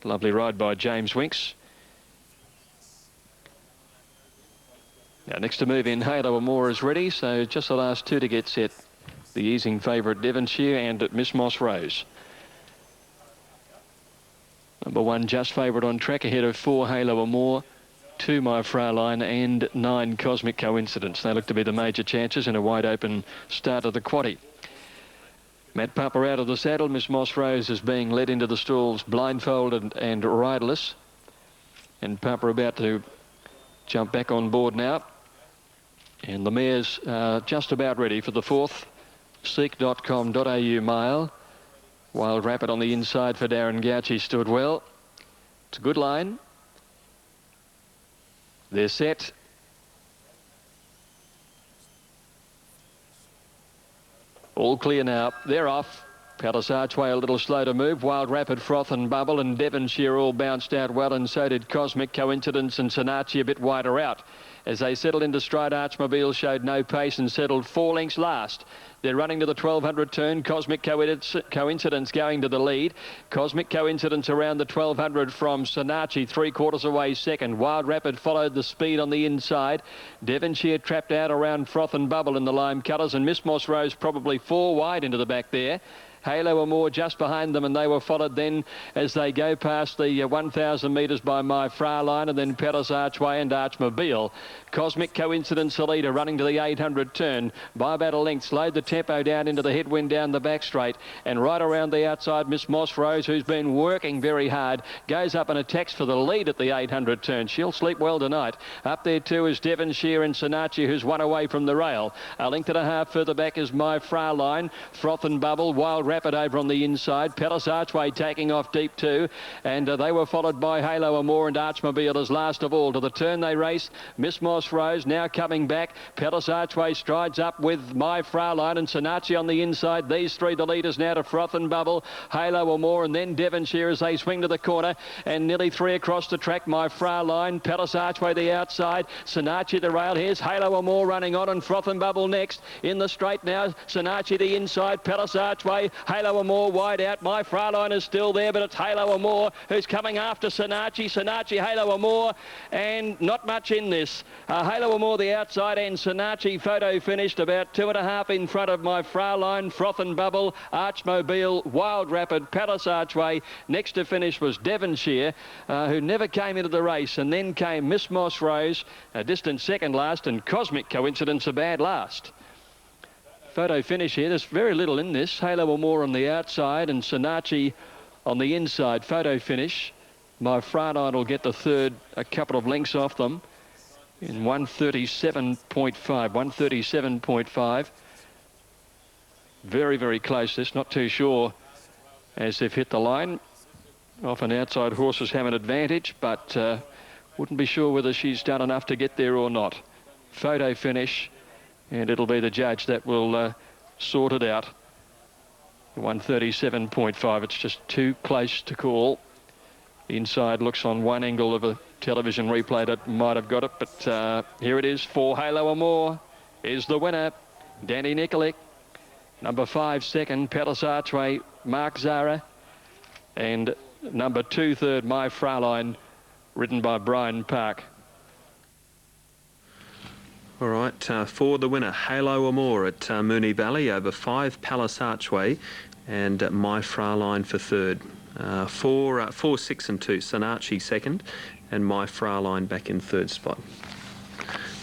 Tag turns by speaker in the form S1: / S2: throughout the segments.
S1: Lovely ride by James Winks. Now, next to move in, Halo Amore is ready, so just the last two to get set. The easing favourite Devonshire and Miss Moss Rose. Number 1 just favourite on track ahead of 4 Halo Amore, 2 My Fraulein and 9 Cosmic Coincidence. They look to be the major chances in a wide open start of the quaddie. Matt Papa out of the saddle. Miss Moss Rose is being led into the stalls blindfolded and riderless. And Papa about to jump back on board now. And the mare's just about ready for the 4th Seek.com.au mile. Wild Rapid on the inside for Darren Gauci stood well. It's a good line. They're set. All clear now. They're off. Palace Archway a little slow to move. Wild Rapid, Froth and Bubble and Devonshire all bounced out well, and so did Cosmic Coincidence and Sonachi a bit wider out. As they settled into stride, Archmobile showed no pace and settled 4 lengths last. They're running to the 1200 turn. Cosmic Coincidence going to the lead. Cosmic Coincidence around the 1200 from Sonachi, 3/4 away second. Wild Rapid followed the speed on the inside. Devonshire trapped out around Froth and Bubble in the lime colours, and Miss Moss Rose probably 4 wide into the back there. Halo Amore just behind them, and they were followed then as they go past the 1,000 metres by My Fraulein, and then Palace Archway and Archmobile. Cosmic Coincidence, the leader, running to the 800 turn. By about a length, slowed the tempo down into the headwind down the back straight, and right around the outside, Miss Moss Rose, who's been working very hard, goes up and attacks for the lead at the 800 turn. She'll sleep well tonight. Up there too is Devonshire and Sonachi, who's 1 away from the rail. A length and a half further back is My Fraulein, Froth and Bubble, Wild Rapid over on the inside. Palace Archway taking off deep too, and they were followed by Halo Amore and Archmobile as last of all. To the turn they race. Miss Moss Rose now coming back. Palace Archway strides up with My Fraulein and Sonachi on the inside. These three the leaders now to Froth and Bubble, Halo Amore and then Devonshire as they swing to the corner, and nearly 3 across the track. My Fraulein, Palace Archway the outside, Sonachi the rail. Here's Halo Amore running on, and Froth and Bubble next. In the straight now, Sonachi the inside, Palace Archway, Halo Amore wide out. My Fraulein is still there, but it's Halo Amore who's coming after Sonachi. Sonachi, Halo Amore, and not much in this. Halo Amore the outside, and Sonachi photo finished about 2.5 in front of My Fraulein, Froth and Bubble, Archmobile, Wild Rapid, Palace Archway. Next to finish was Devonshire, who never came into the race, and then came Miss Moss Rose, a distant second last, and Cosmic Coincidence a bad last. Photo finish here. There's very little in this. Halo Amore on the outside and Sonachi on the inside. Photo finish. My Fraulein will get the third, a couple of lengths off them in 137.5. 137.5. Very, very close this. Not too sure as they've hit the line. Often outside horses have an advantage, but wouldn't be sure whether she's done enough to get there or not. Photo finish. And it'll be the judge that will sort it out. 137.5. It's just too close to call. Inside looks on one angle of a television replay that might have got it, but here it is. 4 Halo Amore is the winner. Danny Nikolic. Number 5 second, Palace Archway, Mark Zara. And number 2 third, My Fraulein, ridden by Brian Park.
S2: All right, for the winner, Halo Amore at Moonee Valley over 5 Palace Archway, and My Fraulein for third. 4, 6 and 2, Sonachi second, and My Fraulein back in third spot.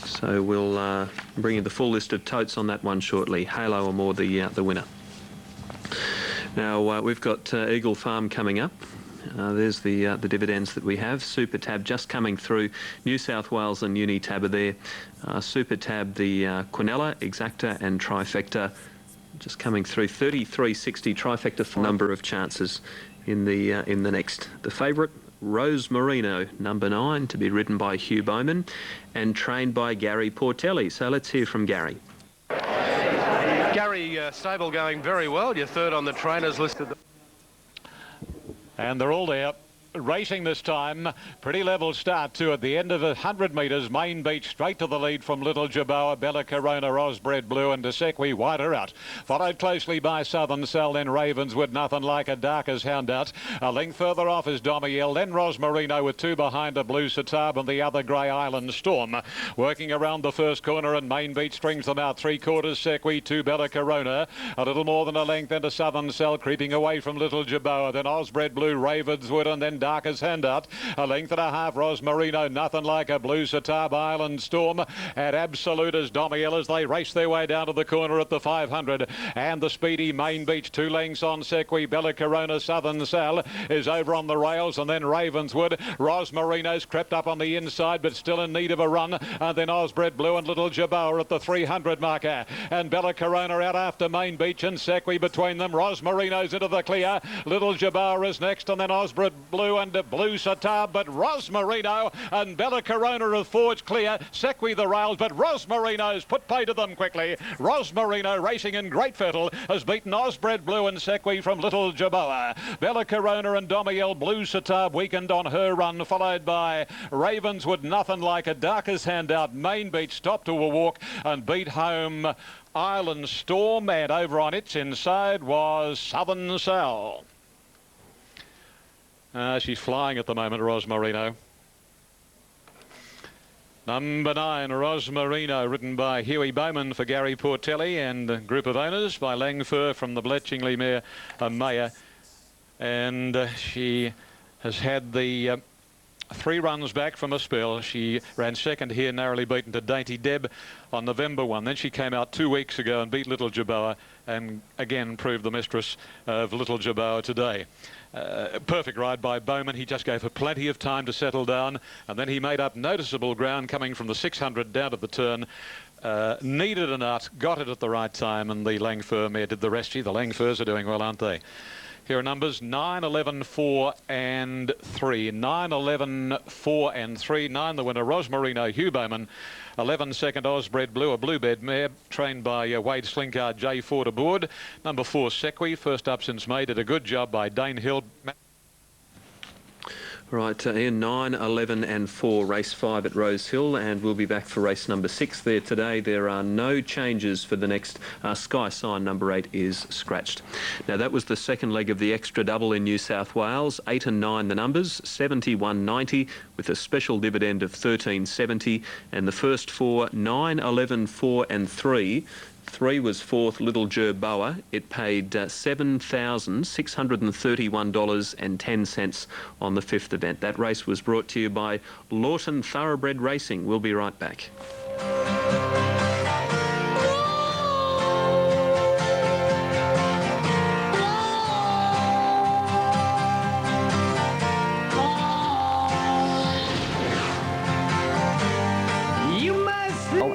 S2: So we'll bring you the full list of totes on that one shortly. Halo Amore the winner. Now we've got Eagle Farm coming up. There's the dividends that we have. Super Tab just coming through. New South Wales and Unitab are there. Super Tab, the Quinella, Exacta and Trifecta just coming through. 33.60 Trifecta for number of chances in the next. The favourite, Rose Marino, number 9, to be ridden by Hugh Bowman and trained by Gary Portelli. So let's hear from Gary.
S3: Gary, stable going very well. You're third on the trainers listed.
S4: And they're all there.
S3: racing this time. Pretty level start too at the end of 100 metres. Main Beach straight to the lead from Little Jerboa, Bella Corona, Osbred Blue and Desequi wider out. Followed closely by Southern Cell, then Ravenswood, Nothing Like a Dark as Hound out. A length further off is Domiel, then Rosmarino with two behind a Blue Satab and the other Grey Island Storm. Working around the first corner and Main Beach strings them out 3/4 Sequi to Bella Corona. A little more than a length into Southern Cell, creeping away from Little Jerboa, then Osbred Blue, Ravenswood and then Darker's Handout. A length and a half, Rosmarino, Nothing Like a Blue Satab, Island Storm at absolute as Domiel as they race their way down to the corner at the 500. And the speedy Main Beach, 2 lengths on Sequi. Bella Corona, Southern Cell is over on the rails, and then Ravenswood. Rosmarino's crept up on the inside but still in need of a run, and then Osbred Blue and Little Jerboa at the 300 marker, and Bella Corona out after Main Beach and Sequi between them. Rosmarino's into the clear, Little Jerboa is next, and then Osbred Blue and Blue Satab, but Rosmarino and Bella Corona have forged clear. Sequi the rails, but Rosmarino's put pay to them quickly. Rosmarino, racing in great fettle, has beaten Osbred Blue and Sequi from Little Jerboa. Bella Corona and Domiel, Blue Satab weakened on her run, followed by Ravenswood, Nothing Like a Darker's Handout. Main Beach stopped to a walk and beat home Island Storm, and over on its inside was Southern Cell. She's flying at the moment, Rosmarino. Number 9, Rosmarino, ridden by Huey Bowman for Gary Portelli and a group of owners by Langfur from the Bletchingley mare Maya. And she has had the 3 runs back from a spell. She ran second here, narrowly beaten to Dainty Deb on November 1. Then she came out 2 weeks ago and beat Little Jerboa, and again proved the mistress of Little Jerboa today. Perfect ride by Bowman. He just gave her plenty of time to settle down, and then he made up noticeable ground coming from the 600 down to the turn. Needed a nut, got it at the right time, and the Langfur mare did the rest. The Langfurs are doing well, aren't they? Here are numbers 9, 11, 4 and 3. 9, 11, 4 and 3. 9 the winner, Rosmarino, Hugh Bowman. 11 second, Osbred Blue, a bluebed mare trained by Wade Slinkard, J Ford aboard. Number 4, Sequi, first up since May, did a good job by Dane Hill.
S2: Right, Ian, 9, 11 and 4, race 5 at Rose Hill, and we'll be back for race number 6 there today. There are no changes for the next Sky Sign. Number 8 is scratched. Now, that was the second leg of the extra double in New South Wales. 8 and 9 the numbers, 71.90 with a special dividend of 13.70, and the first 4, 9, 11, 4 and 3. 3 was 4th, Little Jerboa. It paid $7,631.10 on the 5th event. That race was brought to you by Lawton Thoroughbred Racing. We'll be right back.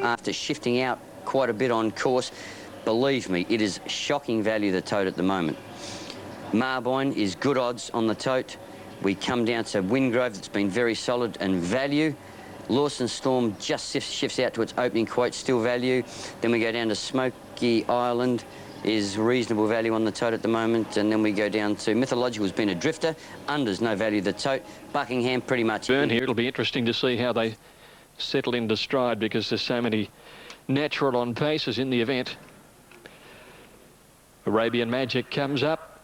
S4: After shifting out quite a bit on course, believe me, it is shocking value, the tote at the moment. Marboyne is good odds on the tote. We come down to Wingrove, that's been very solid and value. Lawson Storm just shifts out to its opening quote, still value. Then we go down to Smoky Island, is reasonable value on the tote at the moment. And then we go down to Mythological's been a drifter. Unders, no value, the tote. Buckingham, pretty much.
S1: Burn here, it'll be interesting to see how they settle into stride, because there's so many natural on paces in the event. Arabian Magic comes up,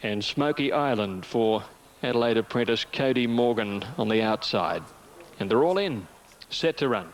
S1: and Smoky Island for Adelaide apprentice Cody Morgan on the outside. And they're all in, set to run.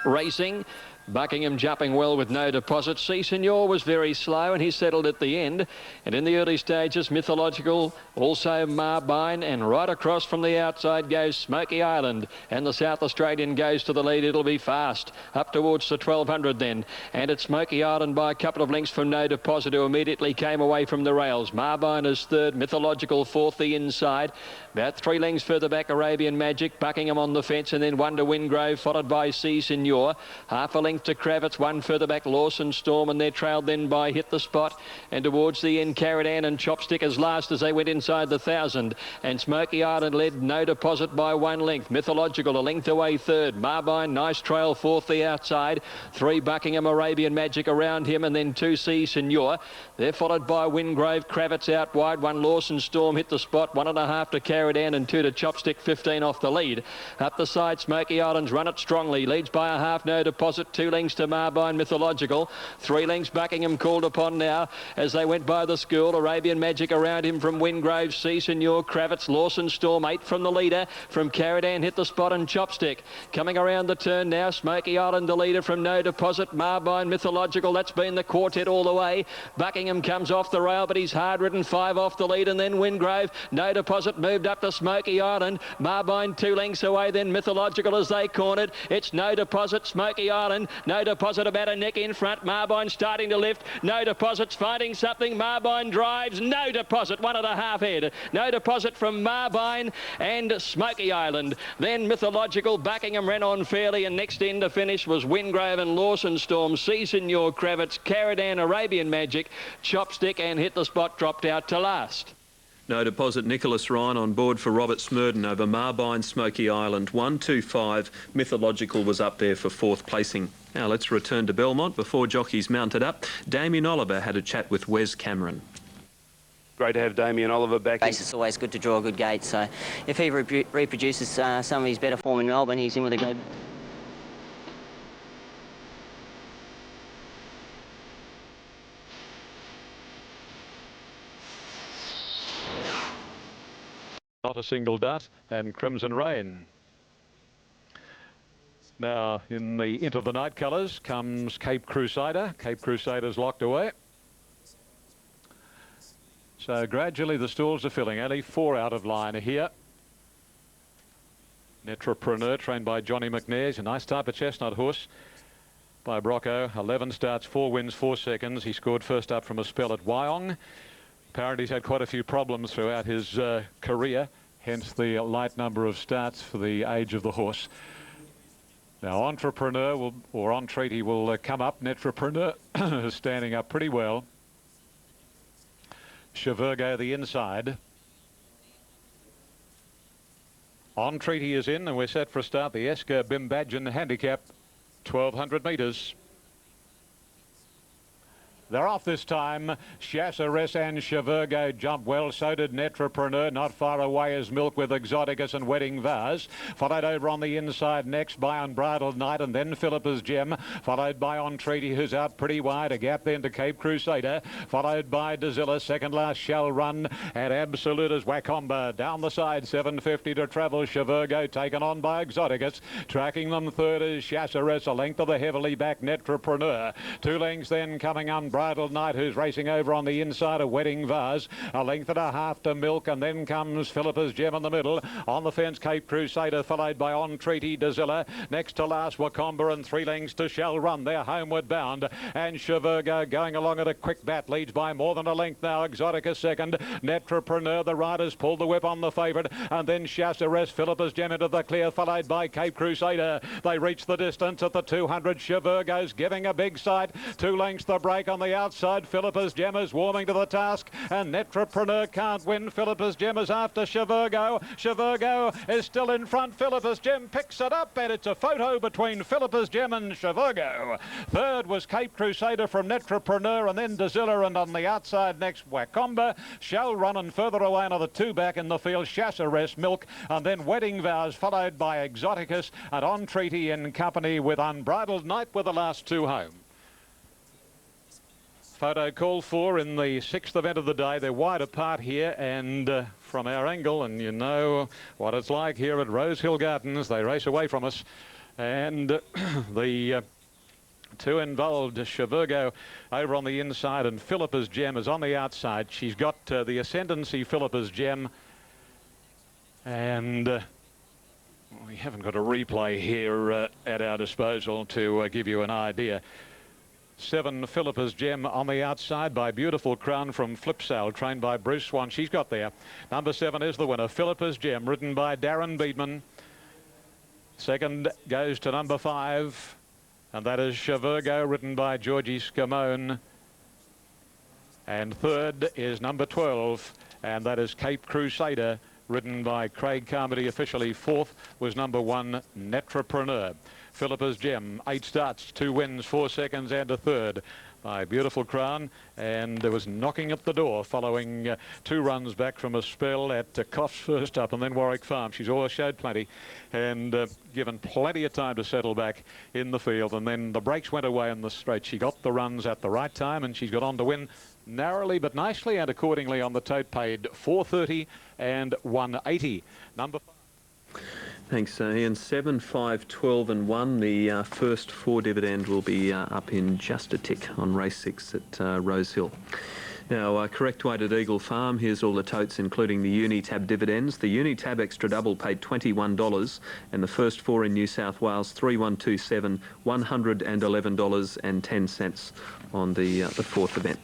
S1: Racing, Buckingham jumping well with no deposit. C Senor was very slow and he settled at the end. And in the early stages, Mythological, also Marboyne, and right across from the outside goes Smoky Island. And the South Australian goes to the lead. It'll be fast up towards the 1200 then. And it's Smoky Island by a couple of lengths from no deposit, who immediately came away from the rails. Marboyne is third, Mythological fourth the inside. About 3 lengths further back, Arabian Magic, Buckingham on the fence, and then Wonder Wingrove, followed by C Senor. Half a length length to Kravitz, one further back Lawson Storm, and they're trailed then by Hit the Spot, and towards the end Caradan and Chopstick as last as they went inside the 1,000, and Smoky Island led No Deposit by 1 length. Mythological a length away third. Marbine, nice trail fourth the outside. 3 Buckingham Arabian Magic around him, and then 2 C Senor. They're followed by Wingrove, Kravitz out wide, 1 Lawson Storm Hit the Spot, 1.5 to Caradan and 2 to Chopstick, 15 off the lead. Up the side, Smoky Islands run it strongly, leads by a half. No Deposit, 2 lengths to Marbine Mythological, 3 lengths Buckingham called upon now as they went by the school. Arabian Magic around him from Wingrove, C Senor, Kravitz, Lawson Storm, 8 from the leader from Caradan Hit the Spot and Chopstick. Coming around the turn now, Smoky Island the leader from No Deposit, Marbine Mythological, that's been the quartet all the way. Buckingham comes off the rail, but he's hard ridden, 5 off the lead, and then Wingrove. No Deposit moved up to Smoky Island. Marbine 2 lengths away, then Mythological as they cornered. It's No Deposit, Smoky Island. No Deposit about a neck in front. Marbine starting to lift. No Deposit's finding something. Marbine drives. No Deposit, 1.5 head. No Deposit from Marbine and Smoky Island. Then Mythological, Buckingham ran on fairly, and next in to finish was Wingrove and Lawson Storm. C Senor, Kravitz, Caradan, Arabian Magic, Chopstick and Hit the Spot dropped out to last.
S2: No Deposit, Nicholas Ryan on board for Robert Smurden over Marbine, Smoky Island. 1-2-5. Mythological was up there for 4th placing. Now let's return to Belmont before jockeys mounted up. Damien Oliver had a chat with Wes Cameron.
S5: Great to have Damien Oliver back.
S6: It's always good to draw a good gate, so if he reproduces some of his better form in Melbourne, he's in with a good.
S3: Not a single dart, and Crimson Rain. Now into the night colours comes Cape Crusader. Cape Crusader's locked away. So gradually the stalls are filling. Only 4 out of line here. Netrapreneur, trained by Johnny McNair. A nice type of chestnut horse by Brocco. 11 starts, 4 wins, 4 seconds. He scored first up from a spell at Wyong. Apparently he's had quite a few problems throughout his career, hence the light number of starts for the age of the horse. Now Entrepreneur or Entreaty will come up. Netrapreneur is standing up pretty well. Chevergo the inside. Entreaty is in, and we're set for a start. The Esker Bimbadgen handicap, 1,200 metres. They're off this time. Chasseres and Chevergo jump well. So did Netrapreneur. Not far away is Milk with Exoticus and Wedding Vase. Followed over on the inside next by Unbridled Night, and then Philippa's Gem. Followed by Entreaty, who's out pretty wide. A gap then to Cape Crusader. Followed by Dezilla. Second last Shall Run. And Absolute as Wakomba. Down the side, 7.50 to travel. Chevergo taken on by Exoticus. Tracking them third is Chasseres. A length of the heavily back Netrapreneur. 2 lengths then coming Unbridled Night, who's racing over on the inside of Wedding Vase. A length and a half to Milk, and then comes Philippa's Gem in the middle. On the fence, Cape Crusader, followed by Entreaty, Dezilla. Next to last, Wakomba, and 3 lengths to Shall Run. They're homeward bound. And Chevergo going along at a quick bat, leads by more than a length now. Exotica second. Netrapreneur, the riders pulled the whip on the favourite. And then Chasseres, Philippa's Gem into the clear, followed by Cape Crusader. They reach the distance at the 200. Chevergo's giving a big sight. 2 lengths the break on the outside. Philippa's Gem is warming to the task, and Netrapreneur can't win. Philippa's Gem is after Chevergo. Chevergo is still in front. Philippa's Gem picks it up, and it's a photo between Philippa's Gem and Chevergo. Third was Cape Crusader from Netrapreneur, and then Dezilla, and on the outside next Wakomba. Shall Run, and further away another 2 back in the field, Chasseres, Milk, and then Wedding Vows, followed by Exoticus and Entreaty in company with Unbridled Night with the last 2 home. Photo called for in the 6th event of the day. They're wide apart here, and from our angle, and you know what it's like here at Rosehill Gardens, they race away from us. And the 2 involved, Chevergo over on the inside, and Philippa's Gem is on the outside. She's got the ascendancy, Philippa's Gem, and we haven't got a replay here at our disposal to give you an idea. 7, Philippa's Gem on the outside by Beautiful Crown from Flipsail, trained by Bruce Swan. She's got there. Number 7 is the winner, Philippa's Gem, ridden by Darren Beedman. Second goes to number 5, and that is Chevergo, ridden by Georgie Scamone. And third is number 12, and that is Cape Crusader, ridden by Craig Carmody. Officially fourth was number 1, Netrapreneur. Philippa's Gem, 8 starts, 2 wins, 4 seconds and a third by Beautiful Crown, and there was knocking at the door following 2 runs back from a spell at Coffs first up and then Warwick Farm. She's always showed plenty and given plenty of time to settle back in the field, and then the brakes went away in the straight. She got the runs at the right time and she's got on to win narrowly but nicely, and accordingly on the tote paid $4.30 and $1.80. Number 5.
S2: Thanks, Ian. 7, 5, 12 and 1. The first 4 dividend will be up in just a tick on race 6 at Rosehill. Now, correct-weighted Eagle Farm, here's all the totes, including the Unitab dividends. The Unitab Extra Double paid $21, and the first 4 in New South Wales, 3127, $111.10 on the fourth event.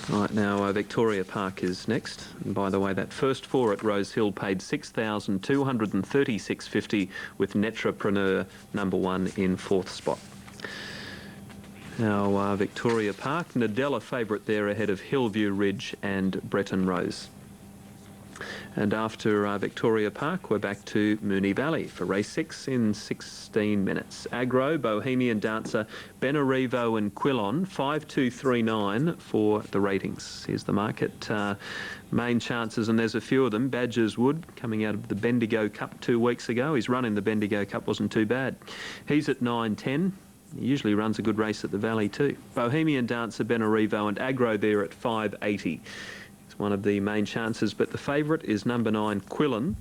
S2: Right, now Victoria Park is next. And by the way, that first 4 at Rosehill paid $6,236.50 with Netrapreneur number 1 in 4th spot. Now Victoria Park, Nadella favourite there ahead of Hillview Ridge and Breton Rose. And after Victoria Park, we're back to Moonee Valley for race 6 in 16 minutes. Agro, Bohemian Dancer, Benarivo and Quillon, 5239 for the ratings. Here's the market. Main chances, and there's a few of them. Badgers Wood, coming out of the Bendigo Cup 2 weeks ago. His run in the Bendigo Cup wasn't too bad. He's at 9.10. He usually runs a good race at the Valley too. Bohemian Dancer, Benarivo and Agro there at 5.80. One of the main chances, but the favourite is number 9, Quillon,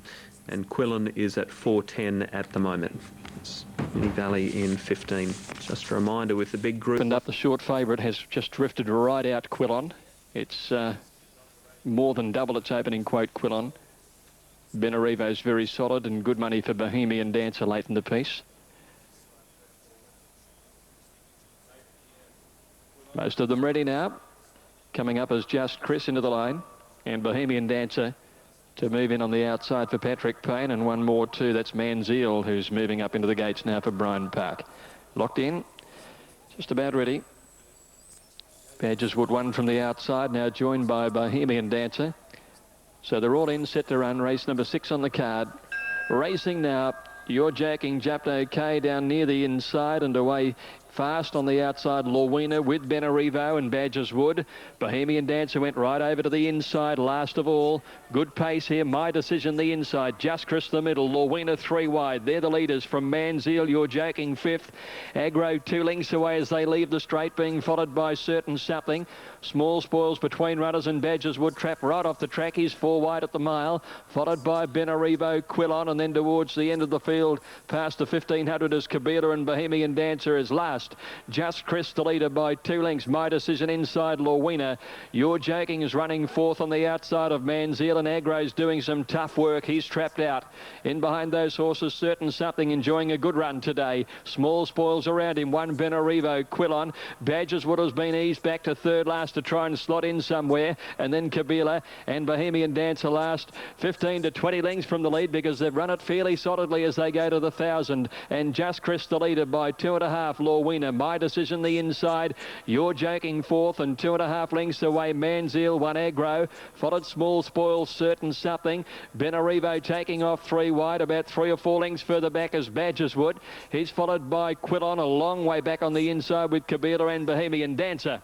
S2: and Quillon is at 4.10 at the moment. It's Moonee Valley in 15. Just a reminder with the big group.
S1: And up the short favourite has just drifted right out, Quillon. It's more than double its opening quote, Quillon. Benarivo's very solid and good money for Bohemian Dancer late in the piece. Most of them ready now. Coming up is Just Chris into the line, and Bohemian Dancer to move in on the outside for Patrick Payne, and one more too. That's Manziel, who's moving up into the gates now for Bryan Park. Locked in, just about ready. Badgers Wood one from the outside, now joined by Bohemian Dancer. So they're all in, set to run. Race number 6 on the card. Racing now. You're Jacking Japped OK down near the inside and away fast on the outside. Lorwina with Benarivo and Badgers Wood. Bohemian Dancer went right over to the inside last of all. Good pace here. My Decision the inside. Just Chris the middle. Lorwina 3 wide. They're the leaders from Manziel. You're Jacking 5th. Agro 2 lengths away as they leave the straight, being followed by Certain Something. Small spoils between runners and Badgers Wood. Trap right off the track. He's 4 wide at the mile, followed by Benarivo, Quillon, and then towards the end of the field past the 1500 is Kabila, and Bohemian Dancer is last. Just Chris the leader by 2 lengths. My Decision inside Lorwina. You're Joking is running 4th on the outside of Manziel, and Agro's doing some tough work. He's trapped out. In behind those horses, Certain Something enjoying a good run today. Small spoils around him. 1 Benarivo, Quillon. Badgers Wood has been eased back to 3rd last to try and slot in somewhere, and then Kabila and Bohemian Dancer last. 15 to 20 lengths from the lead because they've run it fairly solidly as they go to the 1,000, and Just Chris the leader by 2.5. Lorwina. My Decision the inside. You're Joking 4th, and 2.5 lengths away Manziel, 1 Agro, followed Small Spoils, Certain Something. Benarivo taking off 3 wide, about 3 or 4 lengths further back as Badgers Wood. He's followed by Quillon a long way back on the inside with Kabila and Bohemian Dancer.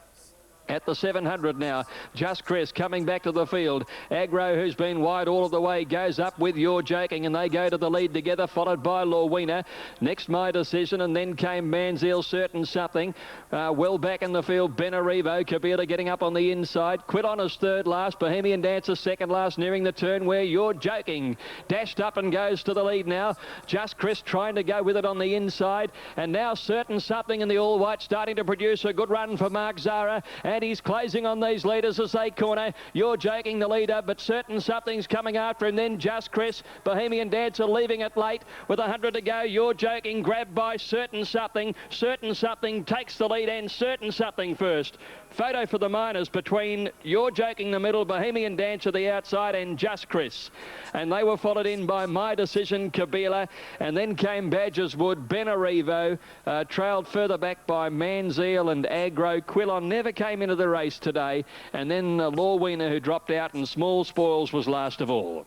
S1: At the 700 now, Just Chris coming back to the field. Agro, who's been wide all of the way, goes up with You're Joking, and they go to the lead together, followed by Lorwina. Next, My Decision, and then came Manziel, Certain Something. Well back in the field, Benarivo, Kabila getting up on the inside. Quillon is 3rd last, Bohemian Dancer 2nd last, nearing the turn where You're Joking dashed up and goes to the lead now. Just Chris trying to go with it on the inside, and now Certain Something in the all-white starting to produce a good run for Mark Zara. And he's closing on these leaders as they corner. You're Joking the leader, but Certain Something's coming after him. Then Just Chris, Bohemian Dancer leaving it late with 100 to go. You're Joking grabbed by Certain Something. Certain Something takes the lead, and Certain Something first. Photo for the minors between You're Joking the middle, Bohemian Dancer the outside, and Just Chris. And they were followed in by My Decision, Kabila, and then came Badger's Wood, Benarivo, trailed further back by Manziel and Agro. Quillon never came into the race today, and then Law Wiener, who dropped out, and Small Spoils was last of all.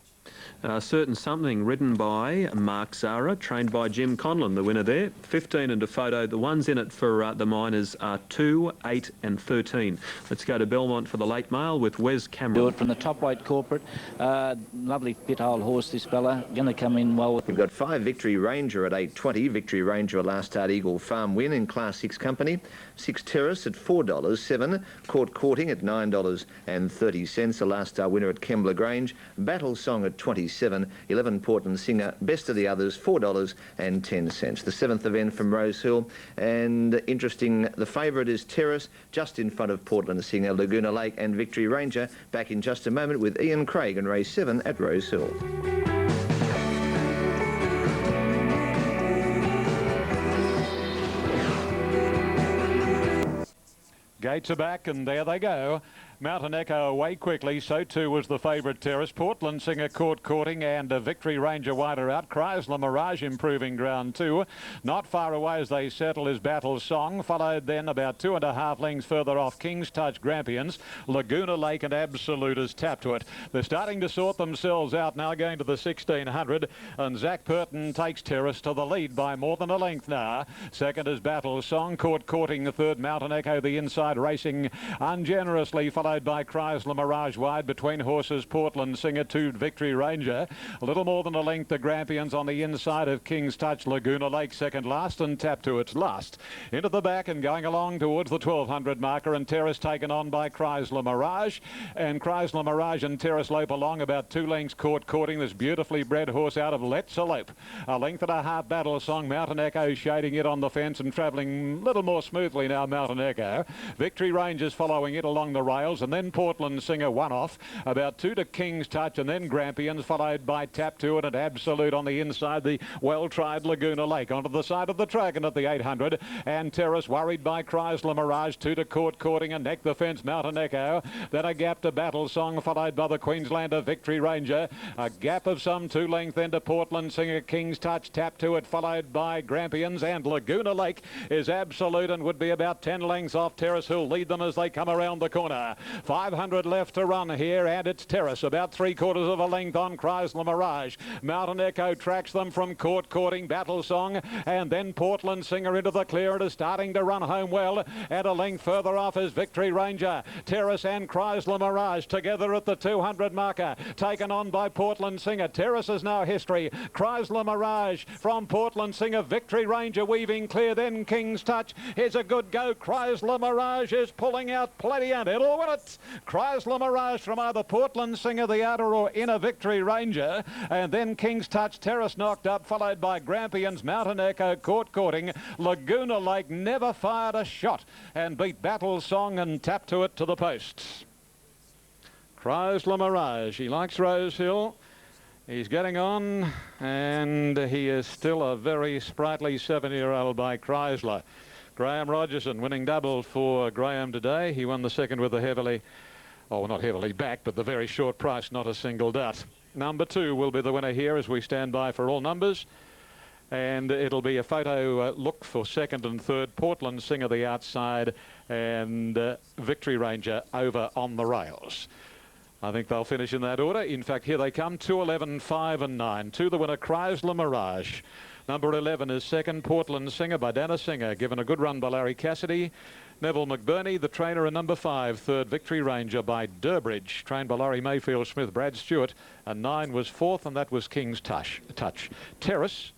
S2: Certain Something, ridden by Mark Zara, trained by Jim Conlon, the winner there. 15 into Photo. The ones in it for the minors are 2, 8 and 13. Let's go to Belmont for the late mail with Wes Cameron.
S7: Do it from the top weight corporate. Lovely fit old horse, this fella. Going to come in well.
S8: We've got 5 Victory Ranger at 8.20. Victory Ranger, a last start Eagle Farm win in Class 6 company. 6 Terrace at $4. 7 Court Courting at $9.30. A last start winner at Kembla Grange. Battle Song at 27. 11 Portland Singer, Best of the Others, $4.10. The 7th event from Rose Hill, and interesting, the favourite is Terrace, just in front of Portland Singer, Laguna Lake and Victory Ranger. Back in just a moment with Ian Craig and race 7 at Rose Hill.
S3: Gates are back, and there they go. Mountain Echo away quickly, so too was the favourite Terrace. Portland Singer Court Courting and Victory Ranger wider out. Chrysler Mirage improving ground too. Not far away as they settle is Battle Song, followed then about 2.5 lengths further off King's Touch, Grampians, Laguna Lake and Absolute is tapped to it. They're starting to sort themselves out now, going to the 1600, and Zach Purton takes Terrace to the lead by more than a length now. Second is Battle Song, Court Courting the third, Mountain Echo the inside racing ungenerously, followed by Chrysler Mirage wide between horses Portland Singer to Victory Ranger. A little more than a length the Grampians on the inside of King's Touch, Laguna Lake second last, and Tap to its last. Into the back and going along towards the 1200 marker, and Terrace taken on by Chrysler Mirage, and Chrysler Mirage and Terrace lope along about 2 lengths. Court Courting, this beautifully bred horse out of Let's Elope. A length and a half Battle Song, Mountain Echo shading it on the fence and travelling a little more smoothly now, Mountain Echo. Victory Rangers following it along the rails, and then Portland Singer one off, about 2 to King's Touch, and then Grampians, followed by Tap to it and Absolute on the inside, the well-tried Laguna Lake onto the side of the track and at the 800, and Terrace worried by Chrysler Mirage, 2 to Court Courting and neck the fence Mountain Echo, then a gap to Battle Song, followed by the Queenslander Victory Ranger, a gap of some 2 lengths then to Portland Singer, King's Touch, Tap to it, followed by Grampians, and Laguna Lake is Absolute and would be about 10 lengths off Terrace, who'll lead them as they come around the corner. 500 left to run here, and it's Terrace about 3/4 of a length on Chrysler Mirage. Mountain Echo tracks them from Court Courting, Battle Song, and then Portland Singer into the clear. It is starting to run home well, and a length further off is Victory Ranger. Terrace and Chrysler Mirage together at the 200 marker, taken on by Portland Singer. Terrace is now history. Chrysler Mirage from Portland Singer. Victory Ranger weaving clear, then King's Touch. Here's a good go. Chrysler Mirage is pulling out plenty, and it'll win it. Chrysler Mirage from either Portland Singer, the outer, or inner Victory Ranger, and then King's Touch. Terrace knocked up, followed by Grampians, Mountain Echo, Court Courting. Laguna Lake never fired a shot and beat Battle Song and Tap to it to the posts. Chrysler Mirage, he likes Rose Hill. He's getting on, and he is still a very sprightly 7-year-old by Chrysler. Graham Rogerson winning double for Graham today. He won the second with a heavily, oh, not heavily back, but the very short price, not a single dart. Number 2 will be the winner here as we stand by for all numbers. And it'll be a photo look for second and third. Portland Singer the outside, and Victory Ranger over on the rails. I think they'll finish in that order. In fact, here they come, 2, 11, 5 and 9. To the winner, Chrysler Mirage. Number 11 is second, Portland Singer by Dana Singer, given a good run by Larry Cassidy. Neville McBurney, the trainer, and number 5, third, Victory Ranger by Durbridge, trained by Laurie Mayfield Smith, Brad Stewart, and 9 was fourth, and that was King's Touch. Terrace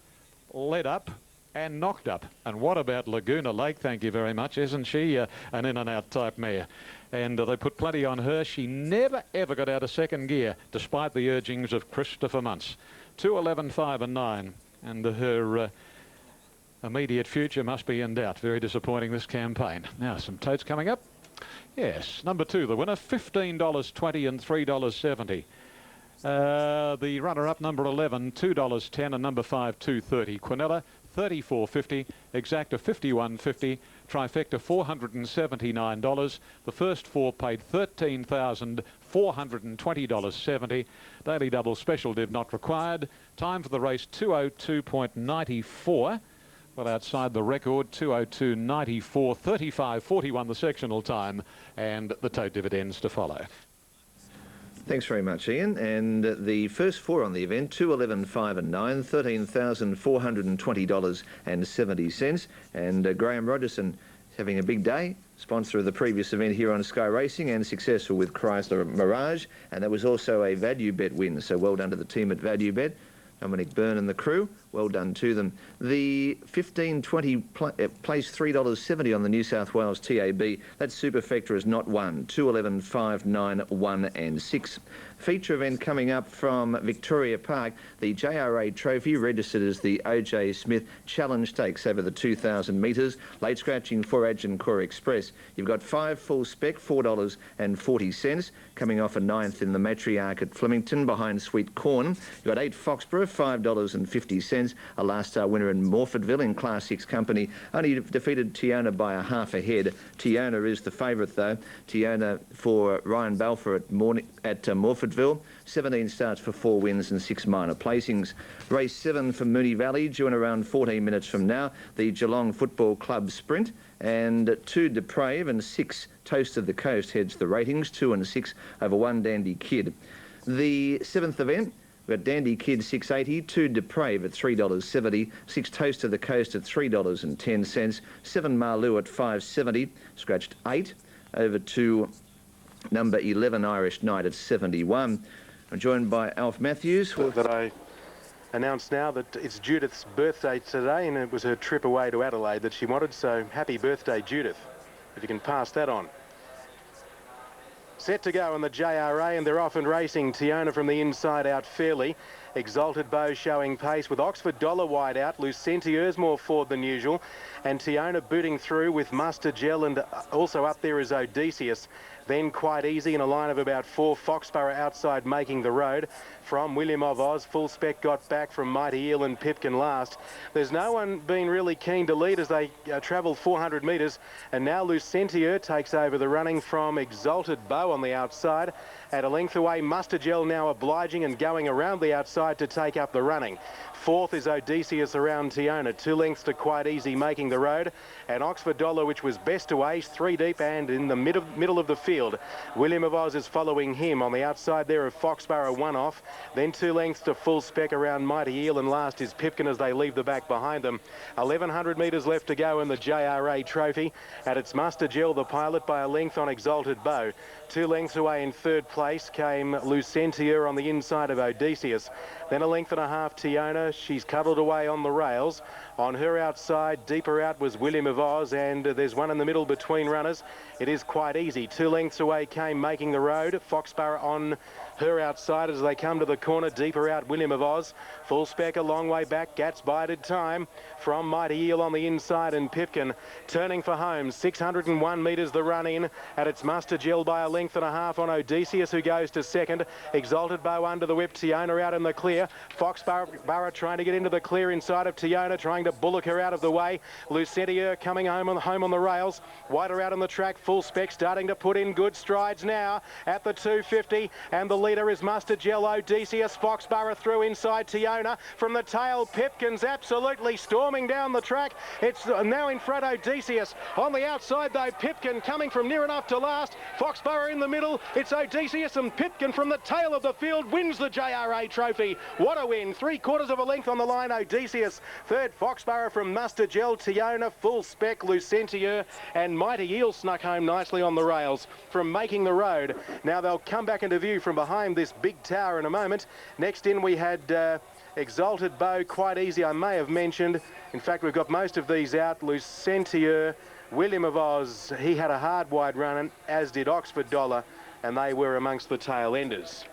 S3: led up and knocked up. And what about Laguna Lake? Thank you very much. Isn't she an in-and-out type mare? And they put plenty on her. She never, ever got out of second gear, despite the urgings of Christopher Muntz. 2, 11, 5 and 9. And her immediate future must be in doubt. Very disappointing, this campaign. Now, some totes coming up. Yes, number 2, the winner, $15.20 and $3.70. The runner-up, number 11, $2.10, and number 5, $2.30. Quinella, $34.50, Exacta $51.50, Trifecta $479. The first four paid $13,420.70. Daily double special div not required. Time for the race 2:02.94. Well, outside the record, 2:02.94, 35.41 the sectional time, and the tote dividends to follow.
S8: Thanks very much, Ian. And the first four on the event, 2, 11, 5 and 9, $13,420.70. And Graham Rogerson having a big day, sponsor of the previous event here on Sky Racing and successful with Chrysler Mirage. And that was also a Value Bet win, so well done to the team at Value Bet. Dominic Byrne and the crew, well done to them. The 1520 placed $3.70 on the New South Wales TAB. That superfecta is not won. 2, 11, 5, 9, 1 and 6. Feature event coming up from Victoria Park, the JRA Trophy, registered as the O.J. Smith Challenge Stakes over the 2,000 metres. Late scratching for Agincourt Express. You've got 5 full spec, $4.40, coming off a 9th in the Matriarch at Flemington behind Sweet Corn. You've got 8 Foxborough, $5.50, a last star winner in Morfordville in Class 6 company. Only defeated Tiona by a half a head. Tiona is the favourite though. Tiona for Ryan Balfour at Morfordville. 17 starts for 4 wins and 6 minor placings. Race 7 for Moonee Valley, due in around 14 minutes from now. The Geelong Football Club Sprint. And 2 Deprave and 6 Toast of the Coast heads the ratings, 2 and 6 over 1 Dandy Kid. The 7th event, we've got Dandy Kid $6.80, 2 Deprave at $3.70, 6 Toast of the Coast at $3.10, 7 Marlou at $5.70, scratched 8, over to number 11 Irish Knight at 71. I'm joined by Alf Matthews.
S5: That I announce now that it's Judith's birthday today, and it was her trip away to Adelaide that she wanted, so happy birthday, Judith, if you can pass that on. Set to go on the JRA, and they're off and racing. Tiona from the inside out fairly. Exalted Bow showing pace with Oxford Dollar wide out. Lucentieur's more forward than usual. And Tiona booting through with Mustard Gel, and also up there is Odysseus. Then Quite Easy in a line of about 4. Foxborough outside making the road. From William of Oz, full spec got back from Mighty Eel and Pipkin last. There's no one been really keen to lead as they travel 400 metres. And now Lucentieur takes over the running from Exalted Bow on the outside. At a length away, Mustard Gel now obliging and going around the outside to take up the running. 4th is Odysseus around Tiona, 2 lengths to Quite Easy making the road. And Oxford Dollar, which was best away, 3 deep and in the middle of the field. William of Oz is following him on the outside there of Foxborough, 1 off. Then 2 lengths to full spec around Mighty Eel, and last is Pipkin as they leave the back behind them. 1,100 metres left to go in the JRA Trophy. At its Mustard Gel, the pilot, by a length on Exalted Bow. 2 lengths away in 3rd place came Lucentieur on the inside of Odysseus. Then 1.5 lengths Tiona. She's cuddled away on the rails. On her outside, deeper out, was William of Oz, and there's one in the middle between runners. It is Quite Easy. 2 lengths away came Making the Road. Foxborough on her outside as they come to the corner. Deeper out, William of Oz. Full spec a long way back. Gats bided time from Mighty Eel on the inside, and Pipkin turning for home. 601 metres the run in at its Mustard Gel by 1.5 lengths on Odysseus, who goes to second. Exalted Bow under the whip. Tiona out in the clear. Foxborough trying to get into the clear inside of Tiona, trying to bullock her out of the way. Lucentieur coming home on the rails. Wider out on the track. Full spec starting to put in good strides now at the 250, and the leader is Mustard Gel. Odysseus. Foxborough through inside Tiona. From the tail, Pipkin's absolutely storming down the track. It's now in front, Odysseus. On the outside though, Pipkin coming from near enough to last. Foxborough in the middle. It's Odysseus, and Pipkin from the tail of the field wins the JRA Trophy. What a win. 3/4 of a length on the line, Odysseus. 3rd, Foxborough from Mustard Gel. Tiona, full spec, Lucentieur, and Mighty Eel snuck home nicely on the rails from Making the Road. Now they'll come back into view from behind this big tower in a moment. Next in we had Exalted Bow, Quite Easy, I may have mentioned. In fact, we've got most of these out. Lucentieur, William of Oz, he had a hard wide run, as did Oxford Dollar, and they were amongst the tail enders.